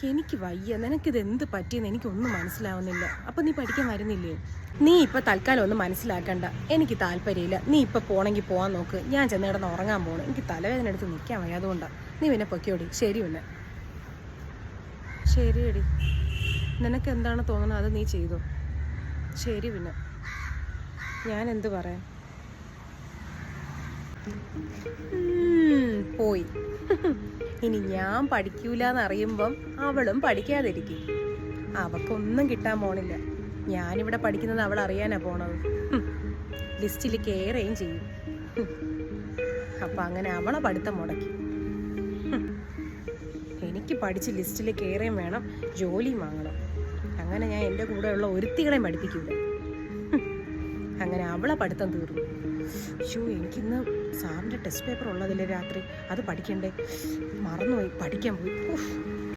എനിക്ക് വയ്യ. നിനക്കിത് എന്ത് പറ്റിയെന്ന് എനിക്കൊന്നും മനസ്സിലാവുന്നില്ല. അപ്പം നീ പഠിക്കാൻ വരുന്നില്ലേ? നീ ഇപ്പം തൽക്കാലം ഒന്നും മനസ്സിലാക്കണ്ട. എനിക്ക് താല്പര്യമില്ല. നീ ഇപ്പം പോണെങ്കിൽ പോകാൻ നോക്ക്. ഞാൻ ചെന്ന് കിടന്ന് ഉറങ്ങാൻ പോകണം. എനിക്ക് തലവേദന എടുത്ത് നിൽക്കാൻ വയ്യ. അതുകൊണ്ടാണ്. നീ പിന്നെ പൊയ്ക്കോടി. ശരി പിന്നെ. ശരിയടി, നിനക്ക് എന്താണ് തോന്നുന്നത് അത് നീ ചെയ്തോ. ശരി പിന്നെ. ഞാൻ എന്ത് പറയാം? പോയി. ഇനി ഞാൻ പഠിക്കൂലെന്നറിയുമ്പം അവളും പഠിക്കാതിരിക്കും. അവക്കൊന്നും കിട്ടാൻ പോണില്ല. ഞാനിവിടെ പഠിക്കുന്നത് അവൾ അറിയാനാ പോണത്. ലിസ്റ്റിൽ കയറുകയും ചെയ്യും. അപ്പം അങ്ങനെ അവളെ പഠിത്തം മുടക്കി. എനിക്ക് പഠിച്ച് ലിസ്റ്റിൽ കയറുകയും വേണം, ജോലിയും വാങ്ങണം. അങ്ങനെ ഞാൻ എൻ്റെ കൂടെയുള്ള ഒരുത്തികളെയും പഠിപ്പിക്കില്ല. അങ്ങനെ അവളെ പഠിത്തം തീർന്നു. എനിക്കിന്ന് സാറിൻ്റെ ടെസ്റ്റ് പേപ്പർ ഉള്ളതില്ലേ രാത്രി, അത് പഠിക്കണ്ടേ, മറന്നുപോയി, പഠിക്കാൻ പോയി.